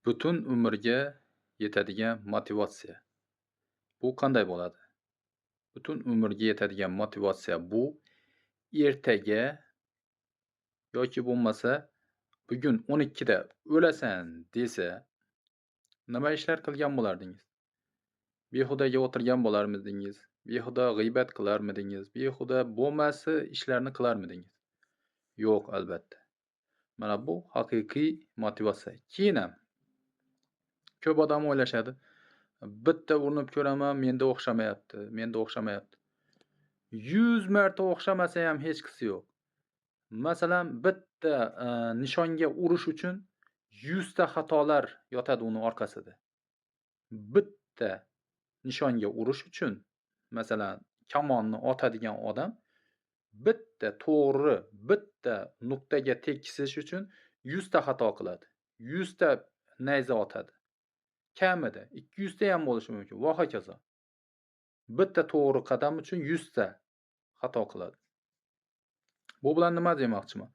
Butun umrga yetadigan motivatsiya. Bu qanday bo'ladi? Butun umrga yetadigan motivatsiya bu ertaga yoki bo'lmasa bugun 12 da o'lasan desa, nima ishlar qilgan bo'lardingiz? Behudaga o'tirgan bo'larmidingiz? Behuda g'iybat qilarmidingiz? Behuda bo'lmasi ishlarni qilarmidingiz? Yo'q, albatta. Mana bu haqiqiy motivatsiya. Keyinam ko'p odam o'ylashadi, bitta urinib ko'raman, menda o'xshamayapti, menda o'xshamayapti. 100 marta o'xshamasa ham hech qisi yo'q. Masalan, bitta nishonga urish uchun 100 ta xatolar yotadi uni orqasida. Bitta nishonga urish uchun, masalan, kamonni otadigan odam bitta nuqtaga tekkisish uchun 100 ta xato qiladi. 100 ta nayza otadi. Kamida 200 ta ham bo'lishi mumkin va hokazo. Bitta to'g'ri qadam uchun 100 ta xato qiladi. Bu bilan nima demoqchiman?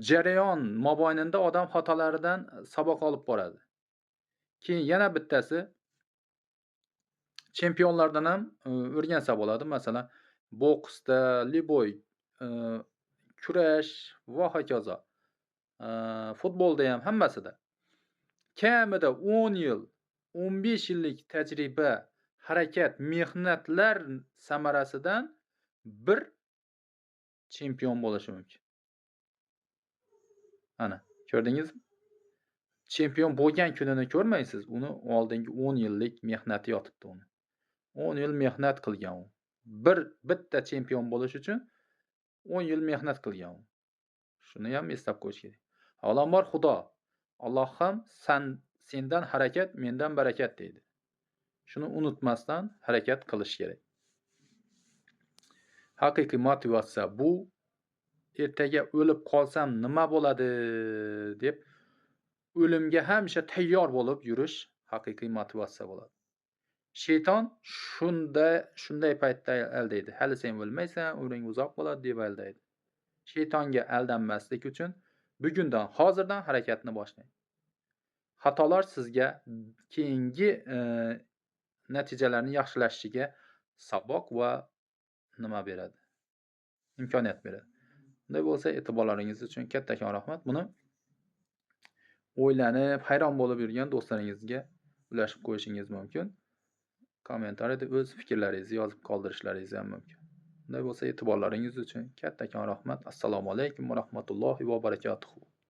Jarayon mobaynida odam xatolaridan saboq olib boradi. Keyin yana bittasi chempionlardan ham o'rgansa bo'ladi. Masalan, boksda, liboy, kurash va hokazo. Futbolda ham hammasida. Kamida 10 yil, 15 yillik tajriba, harakat, mehnatlar samarasidan bir chempion bo'lishi mumkin. Ana, ko'rdingizmi? Chempion bo'lgan kunini ko'rmaysiz, uni oldingi 10 yillik mehnati yotibdi uni. 10 yil mehnat qilgan u. Bitta chempion bo'lish uchun 10 yil mehnat qilgan u. Shuni ham eslab qo'yish kerak. Avvalambor Xudo, Alloh ham sendan harakat, mendan barakat deydi. Shuni unutmasdan harakat qilish kerak. Haqiqiy motivatsiya bu ertaga o'lib qolsam nima bo'ladi deb o'limga hamisha tayyor bo'lib yurish haqiqiy motivatsiya bo'ladi. Shayton shunday paytda aldaydi. Hali sen o'lmaysan, umring uzoq bo'ladi deb aldaydi. Shaytonga aldanmaslik uchun bugundan, hozirdan harakatni boshlang. Xatolar sizga keyingi natijalarni yaxshilashiga saboq va nima beradi? Imkoniyat beradi. Bunday bo'lsa, e'tiborlaringiz uchun kattakon rahmat. Buni o'ylanib, hayron bo'lib yurgan do'stlaringizga ulashib qo'yishingiz mumkin. Kommentariyada o'z fikrlaringizni yozib qoldirishlaringiz ham mumkin. Bunday bo'lsa, e'tiborlaringiz uchun kattakon rahmat. Assalomu alaykum va rahmatullohi va barakatuh.